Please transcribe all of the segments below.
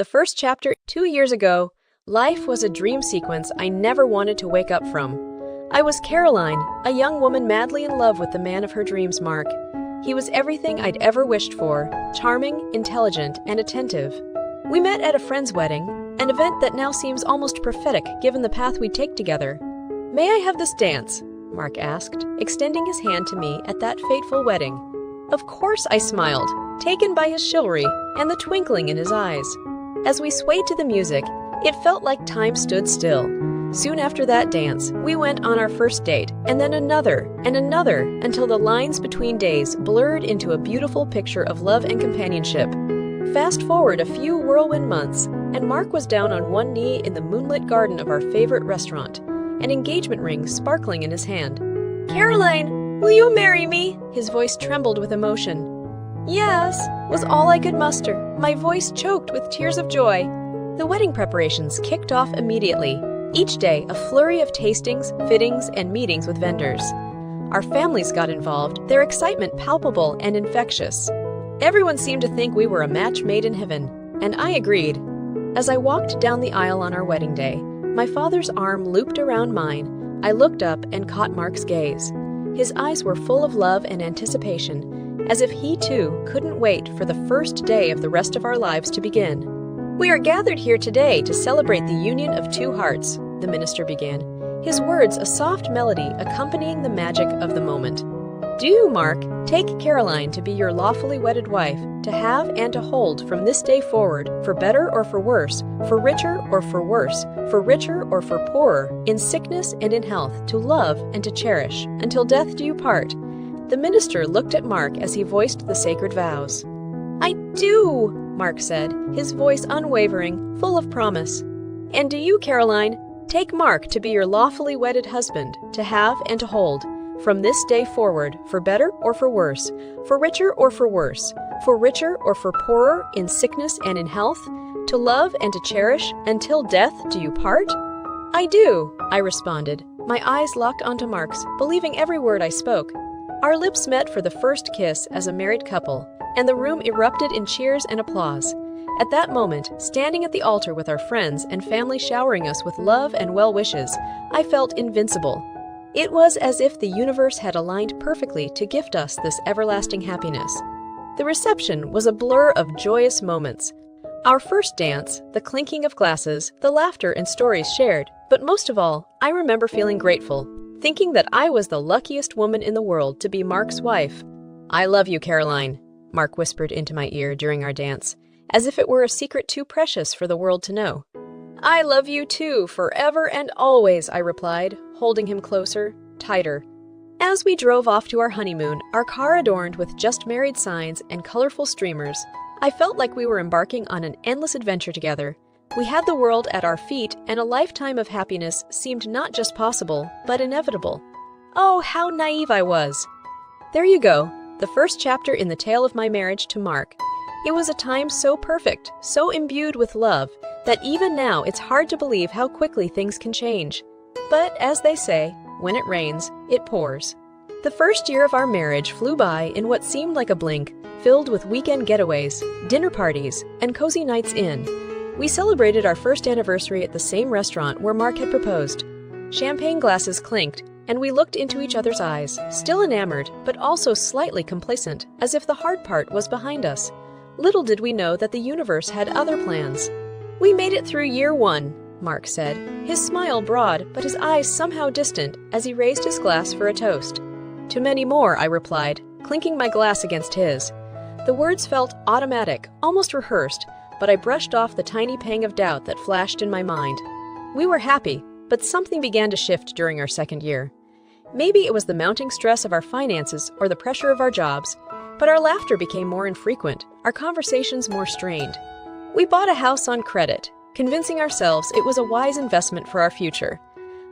The first chapter. 2 years ago, life was a dream sequence I never wanted to wake up from. I was Caroline, a young woman madly in love with the man of her dreams, Mark. He was everything I'd ever wished for, charming, intelligent, and attentive. We met at a friend's wedding, an event that now seems almost prophetic given the path we'd take together. "May I have this dance?" Mark asked, extending his hand to me at that fateful wedding. Of course I smiled, taken by his chivalry and the twinkling in his eyes. As we swayed to the music, it felt like time stood still. Soon after that dance, we went on our first date, and then another, until the lines between days blurred into a beautiful picture of love and companionship. Fast forward a few whirlwind months, and Mark was down on one knee in the moonlit garden of our favorite restaurant, an engagement ring sparkling in his hand. "Caroline, will you marry me?" His voice trembled with emotion. "Yes," was all I could muster, my voice choked with tears of joy. The wedding preparations kicked off immediately. Each day, a flurry of tastings, fittings, and meetings with vendors. Our families got involved, their excitement palpable and infectious. Everyone seemed to think we were a match made in heaven, and I agreed. As I walked down the aisle on our wedding day, my father's arm looped around mine. I looked up and caught Mark's gaze. His eyes were full of love and anticipation, as if he too couldn't wait for the first day of the rest of our lives to begin. "We are gathered here today to celebrate the union of two hearts," the minister began, his words a soft melody accompanying the magic of the moment. "Do, Mark, take Caroline to be your lawfully wedded wife, to have and to hold from this day forward, for better or for worse, for richer or for worse, for richer or for poorer, in sickness and in health, to love and to cherish, until death do you part." The minister looked at Mark as he voiced the sacred vows. "I do," Mark said, his voice unwavering, full of promise. "And do you, Caroline, take Mark to be your lawfully wedded husband, to have and to hold, from this day forward, for better or for worse, for richer or for worse, for richer or for poorer, in sickness and in health, to love and to cherish, until death do you part?" "I do," I responded, my eyes locked onto Mark's, believing every word I spoke. Our lips met for the first kiss as a married couple, and the room erupted in cheers and applause. At that moment, standing at the altar with our friends and family showering us with love and well wishes, I felt invincible. It was as if the universe had aligned perfectly to gift us this everlasting happiness. The reception was a blur of joyous moments. Our first dance, the clinking of glasses, the laughter and stories shared, but most of all, I remember feeling grateful, thinking that I was the luckiest woman in the world to be Mark's wife. "I love you, Caroline," Mark whispered into my ear during our dance, as if it were a secret too precious for the world to know. "I love you too, forever and always," I replied, holding him closer, tighter. As we drove off to our honeymoon, our car adorned with just married signs and colorful streamers, I felt like we were embarking on an endless adventure together. We had the world at our feet, and a lifetime of happiness seemed not just possible, but inevitable. Oh, how naive I was! There you go, the first chapter in the tale of my marriage to Mark. It was a time so perfect, so imbued with love, that even now it's hard to believe how quickly things can change. But as they say, when it rains, it pours. The first year of our marriage flew by in what seemed like a blink, filled with weekend getaways, dinner parties, and cozy nights in. We celebrated our first anniversary at the same restaurant where Mark had proposed. Champagne glasses clinked, and we looked into each other's eyes, still enamored, but also slightly complacent, as if the hard part was behind us. Little did we know that the universe had other plans. "We made it through year one," Mark said, his smile broad, but his eyes somehow distant as he raised his glass for a toast. "To many more," I replied, clinking my glass against his. The words felt automatic, almost rehearsed, but I brushed off the tiny pang of doubt that flashed in my mind. We were happy, but something began to shift during our second year. Maybe it was the mounting stress of our finances or the pressure of our jobs, but our laughter became more infrequent, our conversations more strained. We bought a house on credit, convincing ourselves it was a wise investment for our future.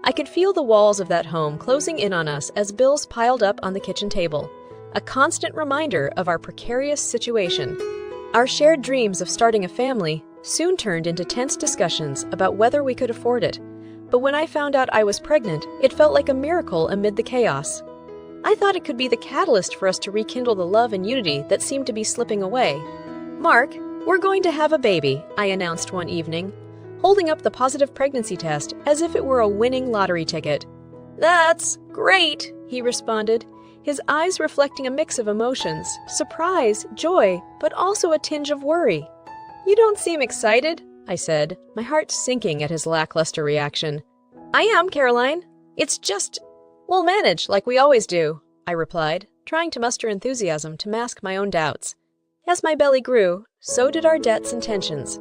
I could feel the walls of that home closing in on us as bills piled up on the kitchen table, a constant reminder of our precarious situation. Our shared dreams of starting a family soon turned into tense discussions about whether we could afford it. But when I found out I was pregnant, it felt like a miracle amid the chaos. I thought it could be the catalyst for us to rekindle the love and unity that seemed to be slipping away. "Mark, "We're going to have a baby," I announced one evening, holding up the positive pregnancy test as if it were a winning lottery ticket. "That's great," he responded, his eyes reflecting a mix of emotions, surprise, joy, but also a tinge of worry. "You don't seem excited," I said, my heart sinking at his lackluster reaction. "I am, Caroline. It's just, we'll manage like we always do," I replied, trying to muster enthusiasm to mask my own doubts. As my belly grew, so did our debts and tensions.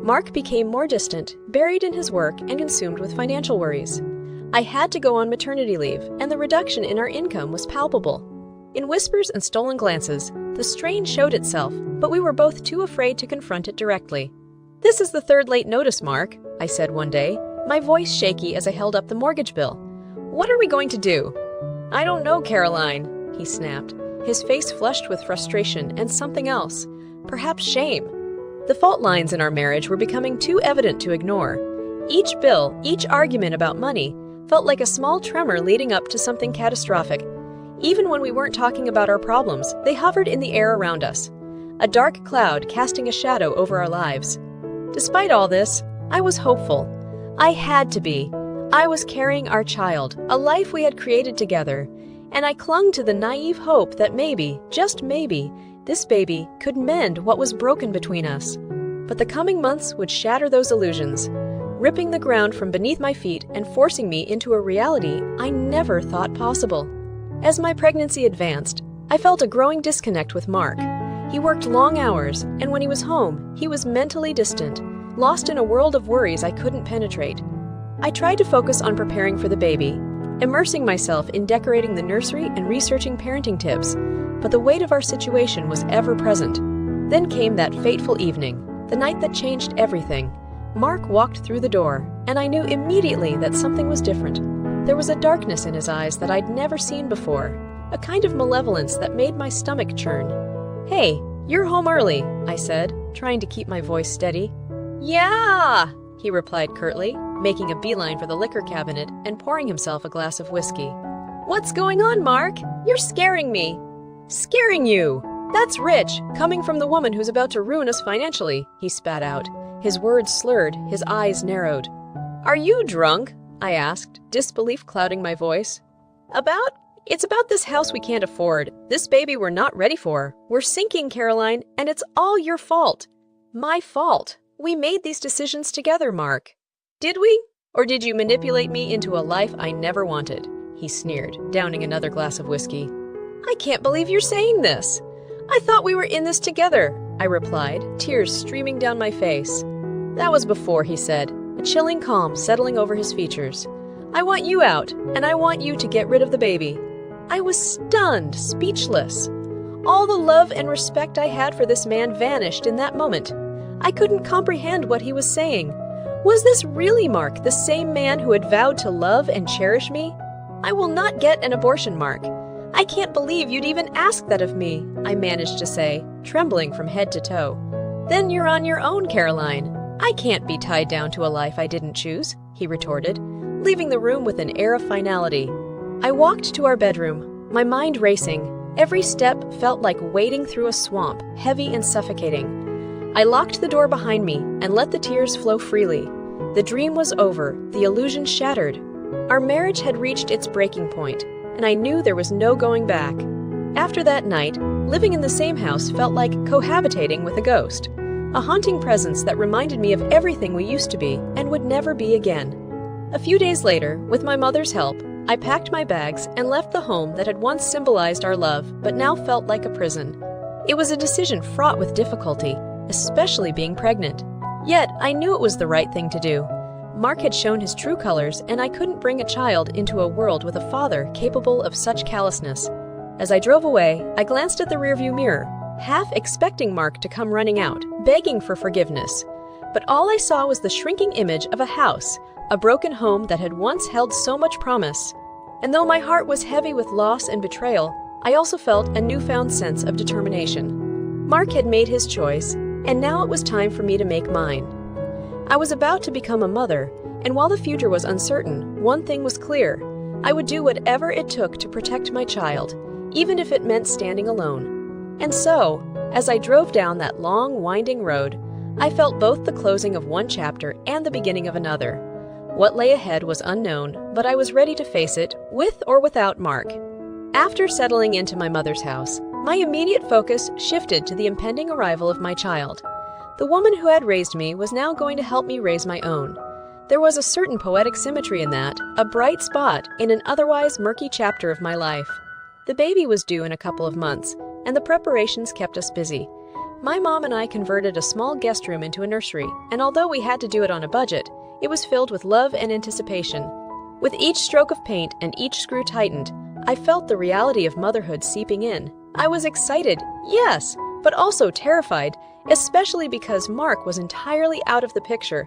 Mark became more distant, buried in his work and consumed with financial worries. I had to go on maternity leave, and the reduction in our income was palpable. In whispers and stolen glances, the strain showed itself, but we were both too afraid to confront it directly. "This is the third late notice, Mark," I said one day, my voice shaky as I held up the mortgage bill. "What are we going to do?" "I don't know, Caroline," he snapped, his face flushed with frustration and something else, perhaps shame. The fault lines in our marriage were becoming too evident to ignore. Each bill, each argument about money, felt like a small tremor leading up to something catastrophic. Even when we weren't talking about our problems, they hovered in the air around us, a dark cloud casting a shadow over our lives. Despite all this, I was hopeful. I had to be. I was carrying our child, a life we had created together, and I clung to the naive hope that maybe, just maybe, this baby could mend what was broken between us. But the coming months would shatter those illusions, ripping the ground from beneath my feet and forcing me into a reality I never thought possible. As my pregnancy advanced, I felt a growing disconnect with Mark. He worked long hours, and when he was home, he was mentally distant, lost in a world of worries I couldn't penetrate. I tried to focus on preparing for the baby, immersing myself in decorating the nursery and researching parenting tips, but the weight of our situation was ever present. Then came that fateful evening, the night that changed everything. Mark walked through the door, and I knew immediately that something was different. There was a darkness in his eyes that I'd never seen before, a kind of malevolence that made my stomach churn. "Hey, you're home early," I said, trying to keep my voice steady. "Yeah," he replied curtly, making a beeline for the liquor cabinet and pouring himself a glass of whiskey. "What's going on, Mark? You're scaring me." "Scaring you? That's rich, coming from the woman who's about to ruin us financially," he spat out. His words slurred, his eyes narrowed. "Are you drunk?" I asked, disbelief clouding my voice. It's about this house we can't afford, this baby we're not ready for. We're sinking, Caroline, and it's all your fault." "My fault. We made these decisions together, Mark." "Did we? Or did you manipulate me into a life I never wanted?" he sneered, downing another glass of whiskey. "I can't believe you're saying this. I thought we were in this together," I replied, tears streaming down my face. "That was before," he said, a chilling calm settling over his features. "I want you out, and I want you to get rid of the baby." I was stunned, speechless. All the love and respect I had for this man vanished in that moment. I couldn't comprehend what he was saying. Was this really Mark, the same man who had vowed to love and cherish me? "I will not get an abortion, Mark. I can't believe you'd even ask that of me," I managed to say, trembling from head to toe. "Then you're on your own, Caroline. I can't be tied down to a life I didn't choose," he retorted, leaving the room with an air of finality. I walked to our bedroom, my mind racing. Every step felt like wading through a swamp, heavy and suffocating. I locked the door behind me and let the tears flow freely. The dream was over, the illusion shattered. Our marriage had reached its breaking point, and I knew there was no going back. After that night, living in the same house felt like cohabitating with a ghost, a haunting presence that reminded me of everything we used to be and would never be again. A few days later, with my mother's help, I packed my bags and left the home that had once symbolized our love but now felt like a prison. It was a decision fraught with difficulty, especially being pregnant. Yet, I knew it was the right thing to do. Mark had shown his true colors, and I couldn't bring a child into a world with a father capable of such callousness. As I drove away, I glanced at the rearview mirror, half expecting Mark to come running out, begging for forgiveness. But all I saw was the shrinking image of a house, a broken home that had once held so much promise. And though my heart was heavy with loss and betrayal, I also felt a newfound sense of determination. Mark had made his choice, and now it was time for me to make mine. I was about to become a mother, and while the future was uncertain, one thing was clear. I would do whatever it took to protect my child, even if it meant standing alone. And so, As I drove down that long, winding road, I felt both the closing of one chapter and the beginning of another. What lay ahead was unknown, but I was ready to face it, with or without Mark. After settling into my mother's house, my immediate focus shifted to the impending arrival of my child. The woman who had raised me was now going to help me raise my own. There was a certain poetic symmetry in that, a bright spot in an otherwise murky chapter of my life. The baby was due in a couple of months, and the preparations kept us busy. My mom and I converted a small guest room into a nursery, and although we had to do it on a budget, it was filled with love and anticipation. With each stroke of paint and each screw tightened, I felt the reality of motherhood seeping in. I was excited, yes, but also terrified, especially because Mark was entirely out of the picture.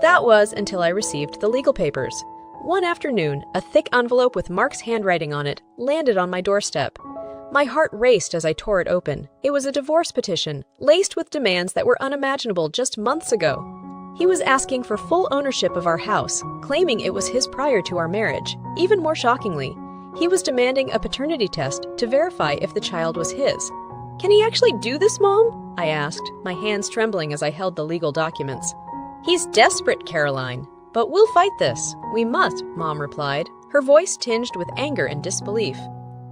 That was until I received the legal papers. One afternoon, a thick envelope with Mark's handwriting on it landed on my doorstep. My heart raced as I tore it open. It was a divorce petition, laced with demands that were unimaginable just months ago. He was asking for full ownership of our house, claiming it was his prior to our marriage. Even more shockingly, he was demanding a paternity test to verify if the child was his. "Can he actually do this, Mom?" I asked, my hands trembling as I held the legal documents. "He's desperate, Caroline. But we'll fight this. We must," Mom replied, her voice tinged with anger and disbelief.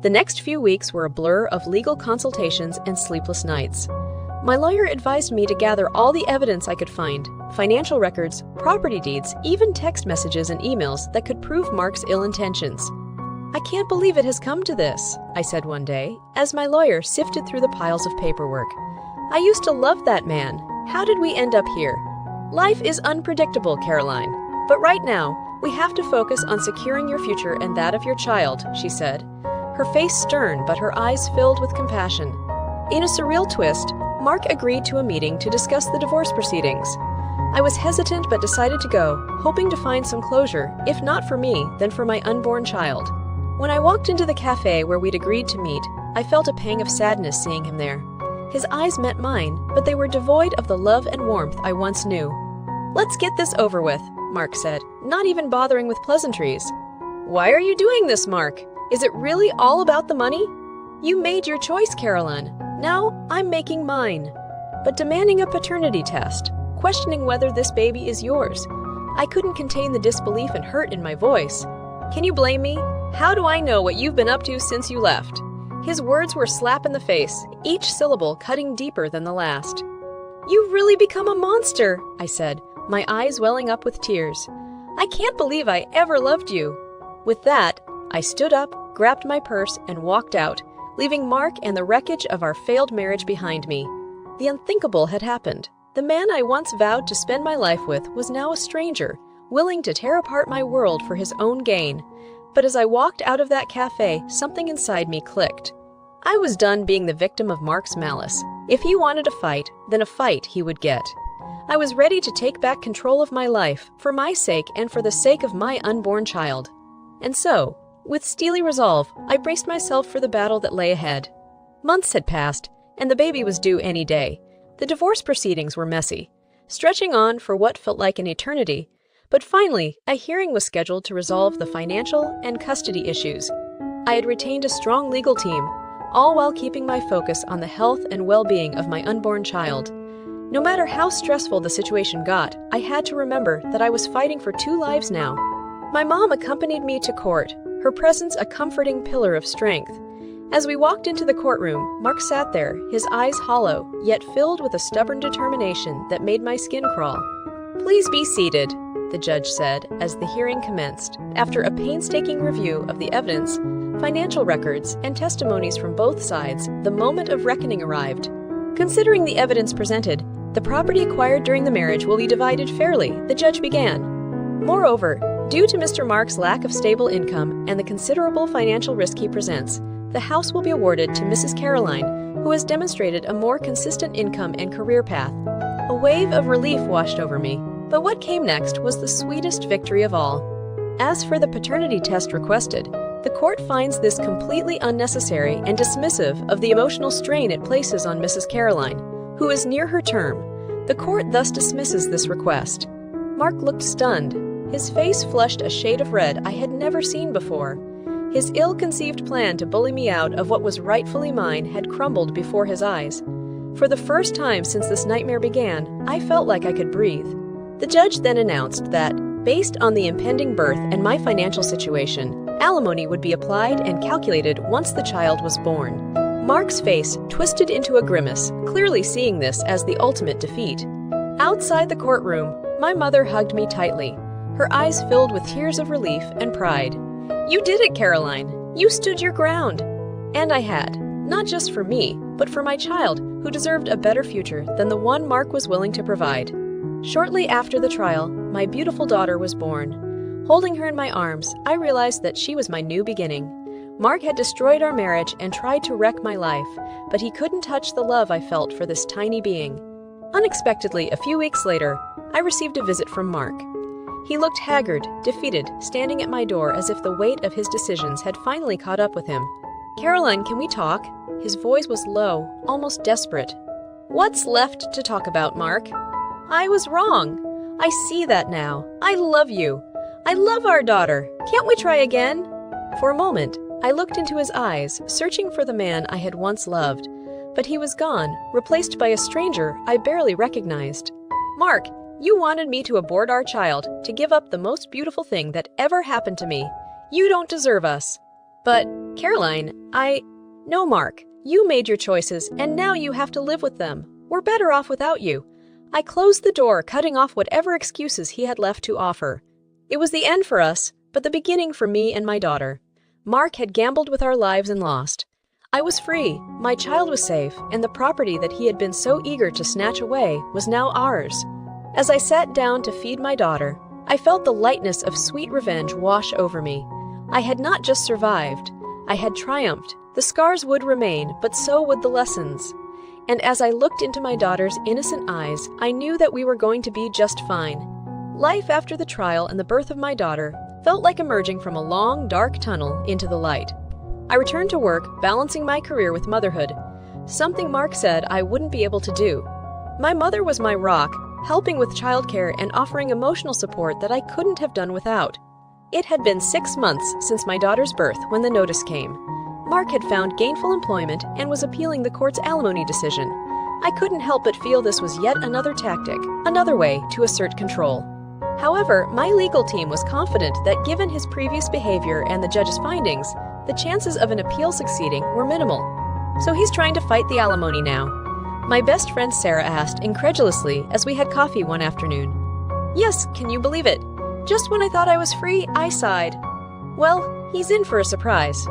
The next few weeks were a blur of legal consultations and sleepless nights. My lawyer advised me to gather all the evidence I could find, financial records, property deeds, even text messages and emails that could prove Mark's ill intentions. "I can't believe it has come to this," I said one day, as my lawyer sifted through the piles of paperwork. "I used to love that man. How did we end up here?" "Life is unpredictable, Caroline. But right now, we have to focus on securing your future and that of your child," she said, her face stern but her eyes filled with compassion. In a surreal twist, Mark agreed to a meeting to discuss the divorce proceedings. I was hesitant but decided to go, hoping to find some closure, if not for me, then for my unborn child. When I walked into the cafe where we'd agreed to meet, I felt a pang of sadness seeing him there. His eyes met mine, but they were devoid of the love and warmth I once knew. "Let's get this over with," Mark said, not even bothering with pleasantries. "Why are you doing this, Mark? Is it really all about the money? You made your choice, Caroline. Now I'm making mine." But demanding a paternity test, questioning whether this baby is yours. I couldn't contain the disbelief and hurt in my voice. "Can you blame me? How do I know what you've been up to since you left?" His words were a slap in the face, each syllable cutting deeper than the last. "You've really become a monster," I said, my eyes welling up with tears. "I can't believe I ever loved you." With that, I stood up, grabbed my purse, and walked out, leaving Mark and the wreckage of our failed marriage behind me. The unthinkable had happened. The man I once vowed to spend my life with was now a stranger, willing to tear apart my world for his own gain. But as I walked out of that cafe, something inside me clicked. I was done being the victim of Mark's malice. If he wanted a fight, then a fight he would get. I was ready to take back control of my life, for my sake and for the sake of my unborn child. And so, with steely resolve, I braced myself for the battle that lay ahead. Months had passed, and the baby was due any day. The divorce proceedings were messy, stretching on for what felt like an eternity. But finally, a hearing was scheduled to resolve the financial and custody issues. I had retained a strong legal team, all while keeping my focus on the health and well-being of my unborn child. No matter how stressful the situation got, I had to remember that I was fighting for 2 lives now. My mom accompanied me to court, her presence a comforting pillar of strength. As we walked into the courtroom, Mark sat there, his eyes hollow, yet filled with a stubborn determination that made my skin crawl. "Please be seated," the judge said as the hearing commenced. After a painstaking review of the evidence, financial records, and testimonies from both sides, the moment of reckoning arrived. "Considering the evidence presented, the property acquired during the marriage will be divided fairly," the judge began. "Moreover, due to Mr. Mark's lack of stable income and the considerable financial risk he presents, the house will be awarded to Mrs. Caroline, who has demonstrated a more consistent income and career path." A wave of relief washed over me, but what came next was the sweetest victory of all. As for the paternity test requested, the court finds this completely unnecessary and dismissive of the emotional strain it places on Mrs. Caroline, who is near her term. The court thus dismisses this request. Mark looked stunned. His face flushed a shade of red I had never seen before. His ill-conceived plan to bully me out of what was rightfully mine had crumbled before his eyes. For the first time since this nightmare began, I felt like I could breathe. The judge then announced that, based on the impending birth and my financial situation, alimony would be applied and calculated once the child was born. Mark's face twisted into a grimace, clearly seeing this as the ultimate defeat. Outside the courtroom, my mother hugged me tightly, her eyes filled with tears of relief and pride. "You did it, Caroline. You stood your ground." And I had, not just for me, but for my child, who deserved a better future than the one Mark was willing to provide. Shortly after the trial, my beautiful daughter was born. Holding her in my arms, I realized that she was my new beginning. Mark had destroyed our marriage and tried to wreck my life, but he couldn't touch the love I felt for this tiny being. Unexpectedly, a few weeks later, I received a visit from Mark. He looked haggard, defeated, standing at my door as if the weight of his decisions had finally caught up with him. "Caroline, can we talk?" His voice was low, almost desperate. "What's left to talk about, Mark? I was wrong. I see that now. I love you. I love our daughter. Can't we try again?" For a moment, I looked into his eyes, searching for the man I had once loved. But he was gone, replaced by a stranger I barely recognized. "Mark, you wanted me to abort our child, to give up the most beautiful thing that ever happened to me. You don't deserve us." "But, Caroline, No, Mark, you made your choices, and now you have to live with them. We're better off without you." I closed the door, cutting off whatever excuses he had left to offer. It was the end for us, but the beginning for me and my daughter. Mark had gambled with our lives and lost. I was free, my child was safe, and the property that he had been so eager to snatch away was now ours. As I sat down to feed my daughter, I felt the lightness of sweet revenge wash over me. I had not just survived, I had triumphed. The scars would remain, but so would the lessons. And as I looked into my daughter's innocent eyes, I knew that we were going to be just fine. Life after the trial and the birth of my daughter felt like emerging from a long, dark tunnel into the light. I returned to work, balancing my career with motherhood, something Mark said I wouldn't be able to do. My mother was my rock, helping with childcare and offering emotional support that I couldn't have done without. It had been 6 months since my daughter's birth when the notice came. Mark had found gainful employment and was appealing the court's alimony decision. I couldn't help but feel this was yet another tactic, another way to assert control. However, my legal team was confident that given his previous behavior and the judge's findings, the chances of an appeal succeeding were minimal. "So he's trying to fight the alimony now?" My best friend Sarah asked incredulously as we had coffee one afternoon. "Yes, can you believe it? Just when I thought I was free, I sighed." "Well, he's in for a surprise.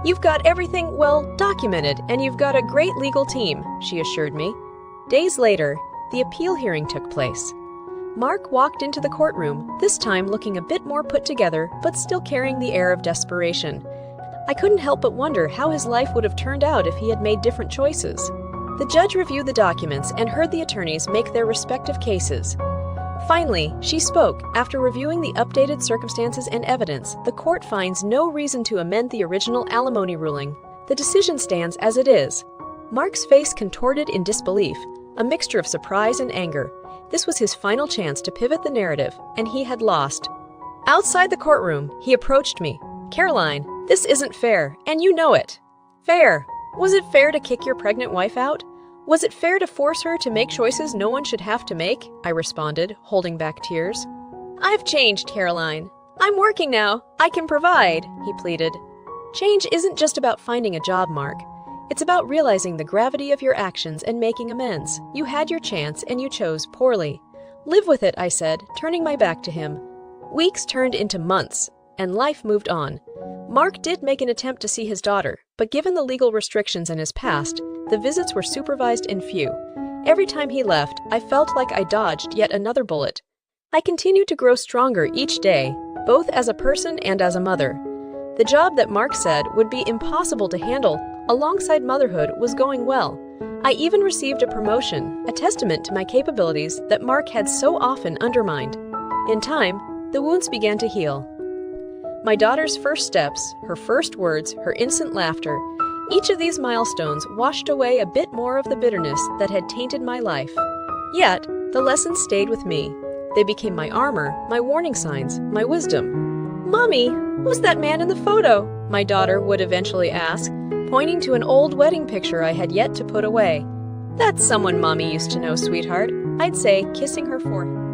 You've got everything, well, documented, and you've got a great legal team," she assured me. Days later, the appeal hearing took place. Mark walked into the courtroom, this time looking a bit more put together, but still carrying the air of desperation. I couldn't help but wonder how his life would have turned out if he had made different choices. The judge reviewed the documents and heard the attorneys make their respective cases. Finally, she spoke. After reviewing the updated circumstances and evidence, the court finds no reason to amend the original alimony ruling. The decision stands as it is. Mark's face contorted in disbelief, a mixture of surprise and anger. This was his final chance to pivot the narrative, and he had lost. Outside the courtroom, he approached me. "Caroline, this isn't fair, and you know it." "Fair? Was it fair to kick your pregnant wife out? Was it fair to force her to make choices no one should have to make?" I responded, holding back tears. "I've changed, Caroline. I'm working now. I can provide," he pleaded. Change isn't just about finding a job, Mark. It's about realizing the gravity of your actions and making amends. You had your chance and you chose poorly. "Live with it," I said, turning my back to him. Weeks turned into months, and life moved on. Mark did make an attempt to see his daughter, but given the legal restrictions in his past, the visits were supervised and few. Every time he left, I felt like I dodged yet another bullet. I continued to grow stronger each day, both as a person and as a mother. The job that Mark said would be impossible to handle alongside motherhood was going well. I even received a promotion, a testament to my capabilities that Mark had so often undermined. In time, the wounds began to heal. My daughter's first steps, her first words, her instant laughter, each of these milestones washed away a bit more of the bitterness that had tainted my life. Yet, the lessons stayed with me. They became my armor, my warning signs, my wisdom. "Mommy, who's that man in the photo?" my daughter would eventually ask, pointing to an old wedding picture I had yet to put away. That's someone Mommy used to know, sweetheart. I'd say, kissing her forehead.